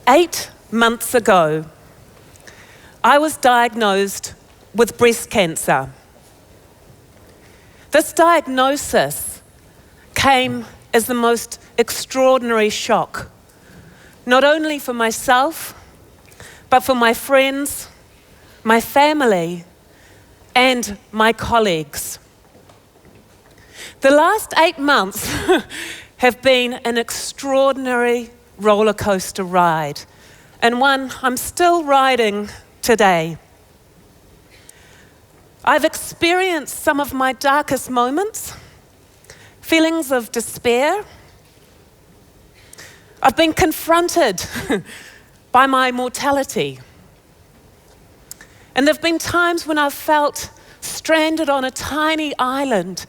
8 months ago, I was diagnosed with breast cancer. This diagnosis came as the most extraordinary shock, not only for myself, but for my friends, my family, and my colleagues. The last 8 months have been an extraordinary roller coaster ride, and one I'm still riding today. I've experienced some of my darkest moments, feelings of despair. I've been confronted by my mortality. And there have been times when I've felt stranded on a tiny island,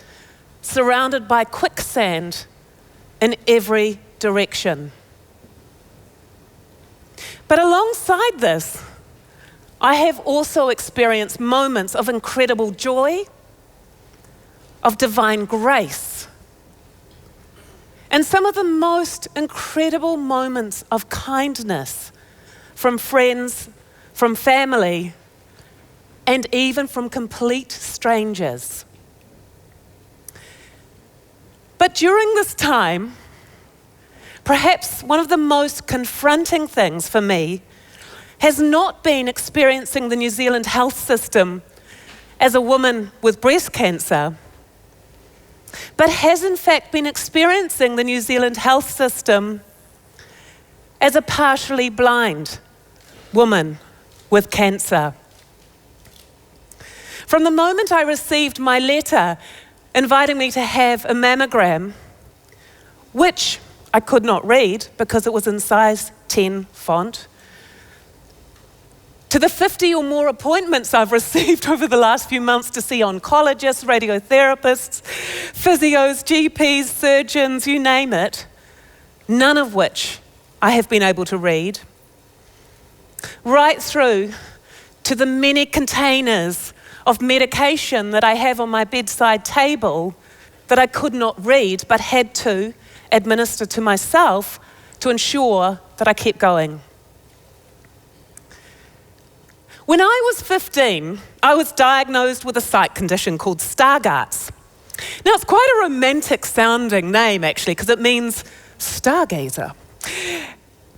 surrounded by quicksand in every direction. But alongside this, I have also experienced moments of incredible joy, of divine grace, and some of the most incredible moments of kindness from friends, from family, and even from complete strangers. But during this time, perhaps one of the most confronting things for me has not been experiencing the New Zealand health system as a woman with breast cancer, but has in fact been experiencing the New Zealand health system as a partially blind woman with cancer. From the moment I received my letter inviting me to have a mammogram, which I could not read because it was in size 10 font, to the 50 or more appointments I've received over the last few months to see oncologists, radiotherapists, physios, GPs, surgeons, you name it, none of which I have been able to read, right through to the many containers of medication that I have on my bedside table that I could not read but had to administer to myself to ensure that I kept going. When I was 15, I was diagnosed with a sight condition called Stargardt's. Now, it's quite a romantic sounding name, actually, because it means stargazer.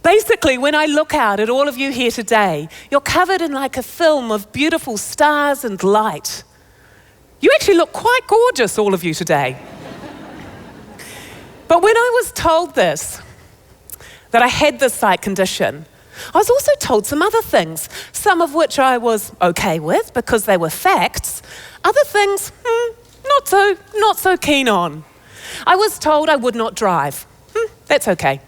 Basically, when I look out at all of you here today, you're covered in like a film of beautiful stars and light. You actually look quite gorgeous, all of you today. But when I was told this, that I had this sight condition, I was also told some other things, some of which I was okay with because they were facts, other things, not so keen on. I was told I would not drive. That's okay.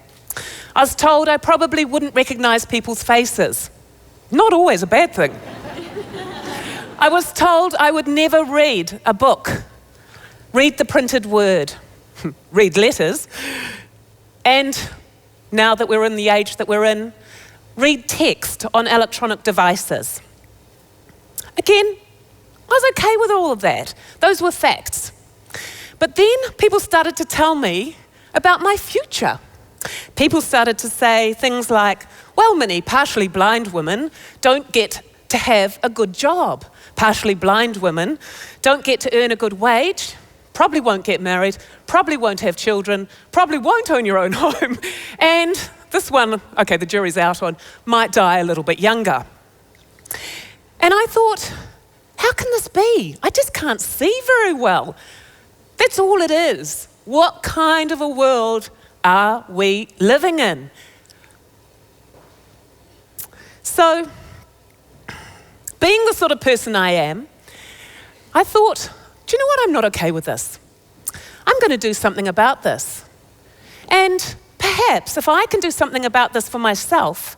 I was told I probably wouldn't recognize people's faces. Not always a bad thing. I was told I would never read a book, read the printed word, read letters, and now that we're in the age that we're in, read text on electronic devices. Again, I was okay with all of that. Those were facts. But then people started to tell me about my future. People started to say things like, well, Minnie, partially blind women don't get to have a good job. Partially blind women don't get to earn a good wage, probably won't get married, probably won't have children, probably won't own your own home, and this one, okay, the jury's out on, might die a little bit younger. And I thought, how can this be? I just can't see very well. That's all it is. What kind of a world are we living in? So, being the sort of person I am, I thought, do you know what? I'm not okay with this. I'm going to do something about this. And perhaps if I can do something about this for myself,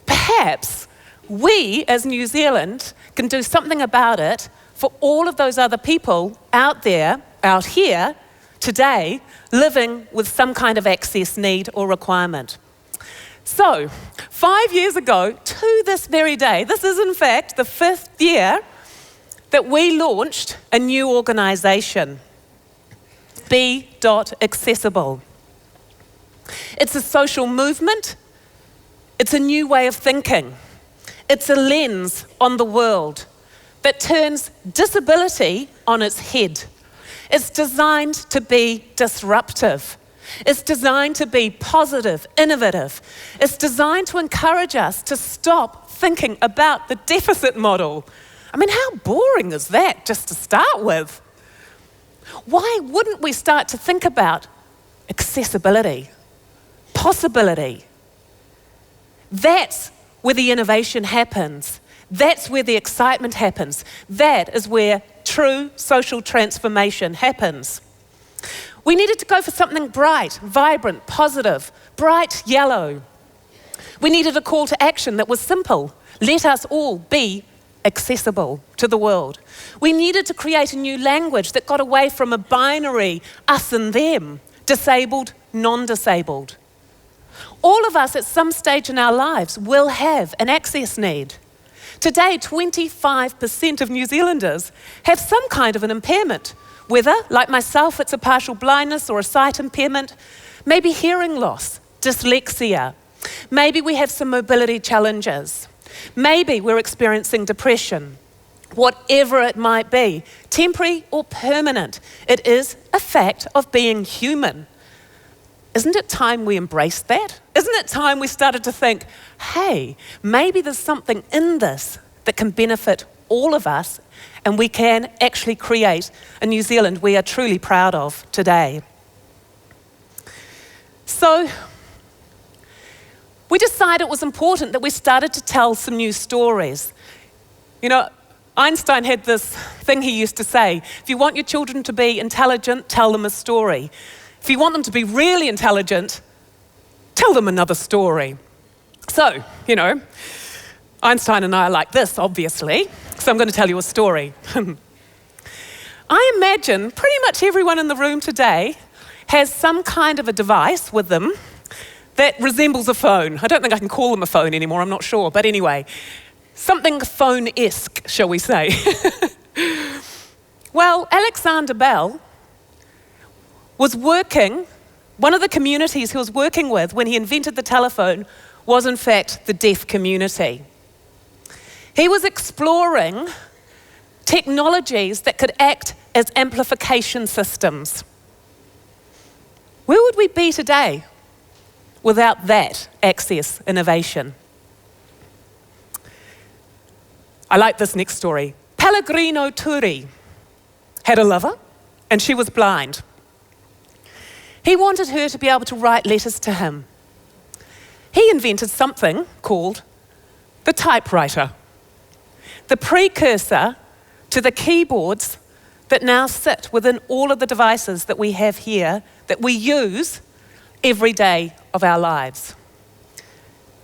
perhaps we as New Zealand can do something about it for all of those other people out there, out here, today, living with some kind of access need or requirement. So, 5 years ago, to this very day, this is in fact the 5th year that we launched a new organisation, Be.Accessible. It's a social movement It's a new way of thinking. It's a lens on the world that turns disability on its head. It's designed to be disruptive. It's designed to be positive, innovative. It's designed to encourage us to stop thinking about the deficit model. I mean, how boring is that just to start with? Why wouldn't we start to think about accessibility, possibility? That's where the innovation happens. That's where the excitement happens. That is where true social transformation happens. We needed to go for something bright, vibrant, positive, bright yellow. We needed a call to action that was simple. Let us all be accessible to the world. We needed to create a new language that got away from a binary us and them, disabled, non-disabled. All of us at some stage in our lives will have an access need. Today, 25% of New Zealanders have some kind of an impairment, whether, like myself, it's a partial blindness or a sight impairment, maybe hearing loss, dyslexia, maybe we have some mobility challenges, maybe we're experiencing depression. Whatever it might be, temporary or permanent, it is a fact of being human. Isn't it time we embraced that? Isn't it time we started to think, hey, maybe there's something in this that can benefit all of us and we can actually create a New Zealand we are truly proud of today. So we decided it was important that we started to tell some new stories. You know, Einstein had this thing he used to say, if you want your children to be intelligent, tell them a story. If you want them to be really intelligent, tell them another story. So, you know, Einstein and I are like this, obviously, so I'm going to tell you a story. I imagine pretty much everyone in the room today has some kind of a device with them that resembles a phone. I don't think I can call them a phone anymore, I'm not sure, but anyway, something phone-esque, shall we say. Well, Alexander Bell was working, one of the communities he was working with when he invented the telephone was in fact the deaf community. He was exploring technologies that could act as amplification systems. Where would we be today without that access innovation? I like this next story. Pellegrino Turi had a lover and she was blind. He wanted her to be able to write letters to him. He invented something called the typewriter, the precursor to the keyboards that now sit within all of the devices that we have here that we use every day of our lives.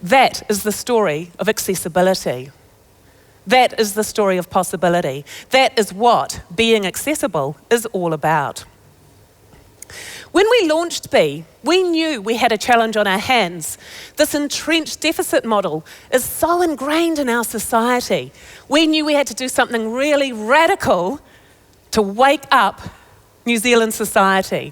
That is the story of accessibility. That is the story of possibility. That is what being accessible is all about. When we launched B, we knew we had a challenge on our hands. This entrenched deficit model is so ingrained in our society. We knew we had to do something really radical to wake up New Zealand society.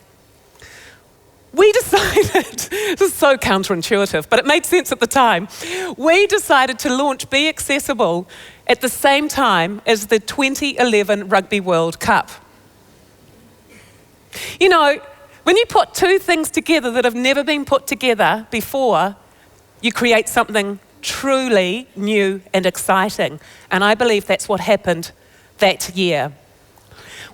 We decided, this is so counterintuitive, but it made sense at the time. We decided to launch Be Accessible at the same time as the 2011 Rugby World Cup. You know, when you put two things together that have never been put together before, you create something truly new and exciting. And I believe that's what happened that year.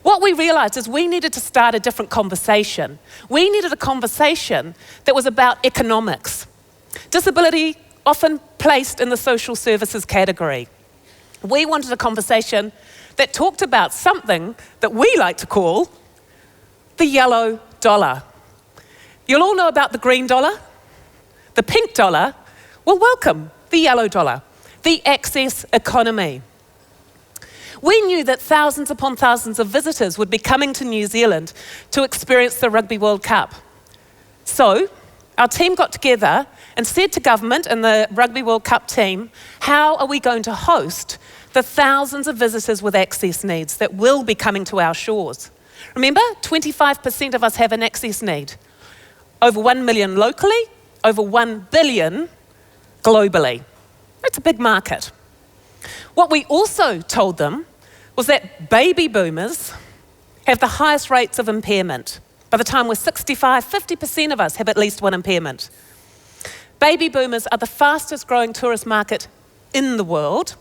What we realized is we needed to start a different conversation. We needed a conversation that was about economics. Disability often placed in the social services category. We wanted a conversation that talked about something that we like to call the yellow dollar. You'll all know about the green dollar, the pink dollar. Well, welcome, the yellow dollar, the access economy. We knew that thousands upon thousands of visitors would be coming to New Zealand to experience the Rugby World Cup. So our team got together and said to government and the Rugby World Cup team, how are we going to host the thousands of visitors with access needs that will be coming to our shores? Remember, 25% of us have an access need. Over 1 million locally, over 1 billion globally. It's a big market. What we also told them was that baby boomers have the highest rates of impairment. By the time we're 65, 50% of us have at least one impairment. Baby boomers are the fastest growing tourist market in the world,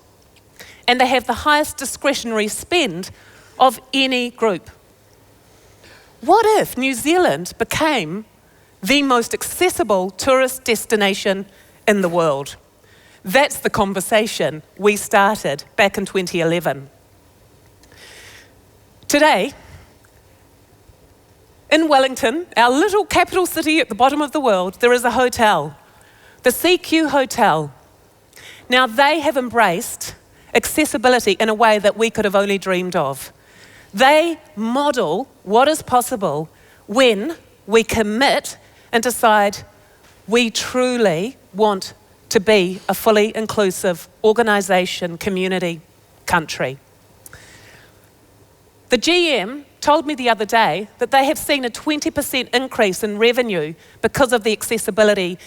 and they have the highest discretionary spend of any group. What if New Zealand became the most accessible tourist destination in the world? That's the conversation we started back in 2011. Today, in Wellington, our little capital city at the bottom of the world, there is a hotel, the CQ Hotel. Now, they have embraced accessibility in a way that we could have only dreamed of. They model what is possible when we commit and decide we truly want to be a fully inclusive organisation, community, country. The GM told me the other day that they have seen a 20% increase in revenue because of the accessibility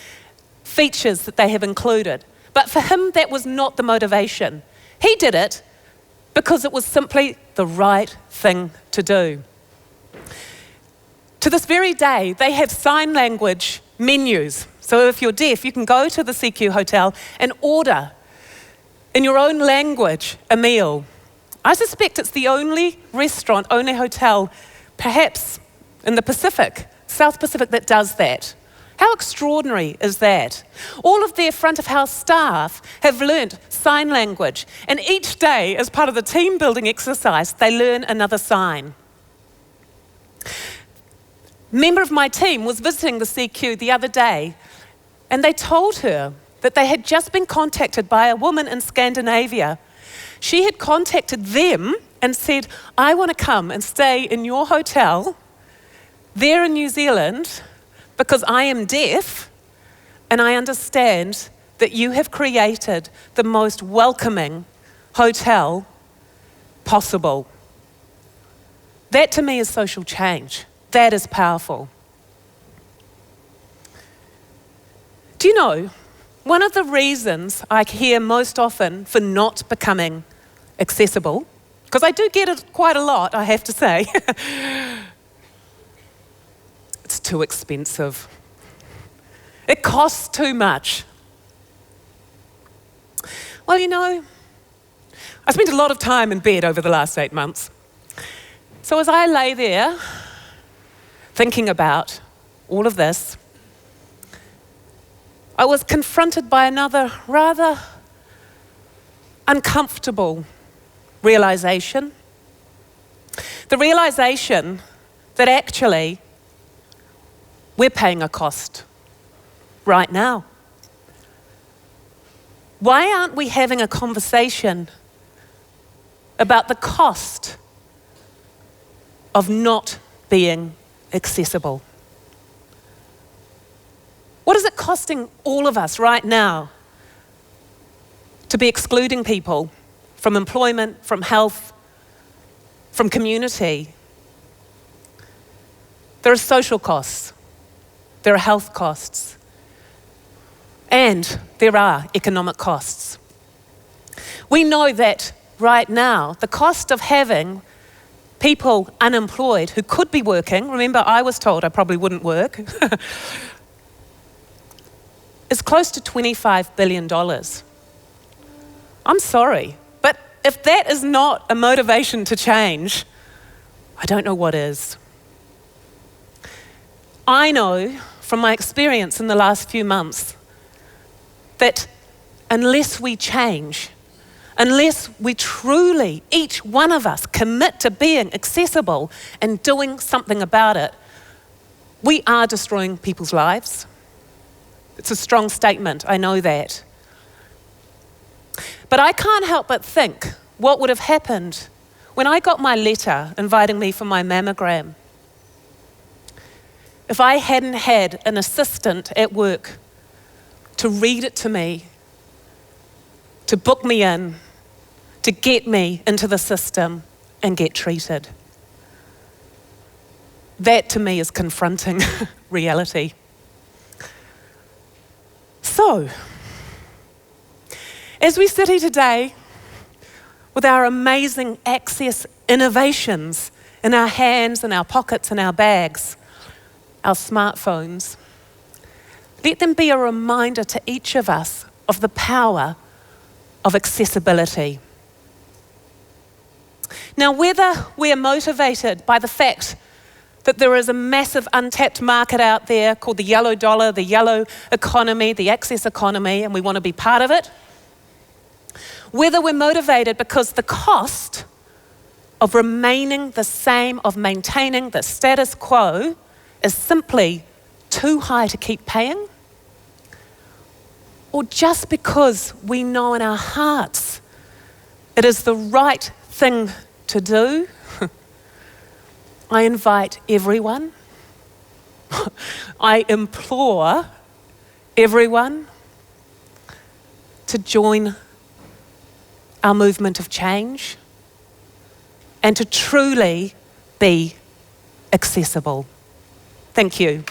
features that they have included. But for him, that was not the motivation. He did it because it was simply the right thing to do. To this very day, they have sign language menus. So if you're deaf, you can go to the CQ Hotel and order in your own language a meal. I suspect it's the only restaurant, only hotel, perhaps in the Pacific, South Pacific, that does that. How extraordinary is that? All of their front of house staff have learnt sign language, and each day, as part of the team building exercise, they learn another sign. A member of my team was visiting the CQ the other day, and they told her that they had just been contacted by a woman in Scandinavia. She had contacted them and said, I want to come and stay in your hotel there in New Zealand because I am deaf and I understand that you have created the most welcoming hotel possible. That to me is social change. That is powerful. Do you know, one of the reasons I hear most often for not becoming accessible, because I do get it quite a lot, I have to say, it's too expensive. It costs too much. Well, you know, I spent a lot of time in bed over the last 8 months. So as I lay there thinking about all of this, I was confronted by another rather uncomfortable realization. The realization that actually we're paying a cost right now. Why aren't we having a conversation about the cost of not being accessible? What is it costing all of us right now to be excluding people from employment, from health, from community? There are social costs, there are health costs, and there are economic costs. We know that right now, the cost of having people unemployed who could be working, remember I was told I probably wouldn't work, is close to $25 billion. I'm sorry, but if that is not a motivation to change, I don't know what is. I know from my experience in the last few months that unless we change, unless we truly, each one of us, commit to being accessible and doing something about it, we are destroying people's lives. It's a strong statement, I know that. But I can't help but think what would have happened when I got my letter inviting me for my mammogram. If I hadn't had an assistant at work to read it to me, to book me in, to get me into the system and get treated. That to me is confronting reality. So, As we sit here today with our amazing access innovations in our hands, in our pockets, in our bags, our smartphones, let them be a reminder to each of us of the power of accessibility. Now, whether we're motivated by the fact that there is a massive untapped market out there called the yellow dollar, the yellow economy, the access economy, and we want to be part of it, whether we're motivated because the cost of remaining the same, of maintaining the status quo, is simply too high to keep paying, or just because we know in our hearts it is the right thing to do, I invite everyone, I implore everyone to join our movement of change and to truly be accessible. Thank you.